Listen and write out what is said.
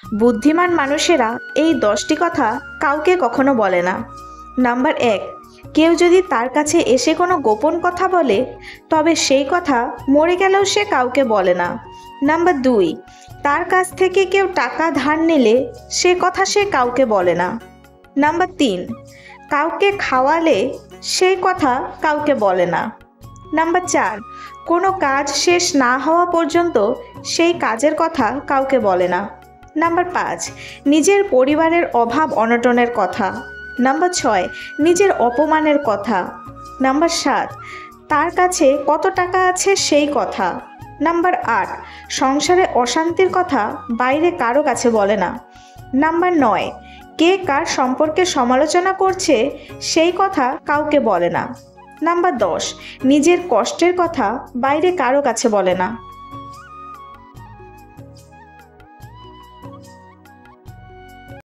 বুদ্ধিমান মানুষেরা এই 10টি কথা কাউকে কখনো বলে না। নাম্বার 1, কেউ যদি তার কাছে এসে কোনো গোপন কথা বলে তবে সেই কথা মরে গেলেও সে কাউকে বলে না। নাম্বার 2, তার কাছ থেকে কেউ টাকা ধার নিলে সে কথা সে কাউকে বলে না। নাম্বার 3, কাউকে খাওয়ালে সেই কথা কাউকে বলে না। নাম্বার 4, কোনো কাজ শেষ না হওয়া পর্যন্ত সেই কাজের কথা কাউকে বলে না। নাম্বার 5, নিজের পরিবারের অভাব অনটনের কথা। নাম্বার 6, নিজের অপমানের কথা। নাম্বার 7, তার কাছে কত টাকা আছে সেই কথা। নাম্বার 8, সংসারে অশান্তির কথা বাইরে কারো কাছে বলে না। নাম্বার 9, কে কার সম্পর্কে সমালোচনা করছে সেই কথা কাউকে বলে না। নাম্বার 10, নিজের কষ্টের কথা বাইরে কারো কাছে বলে না।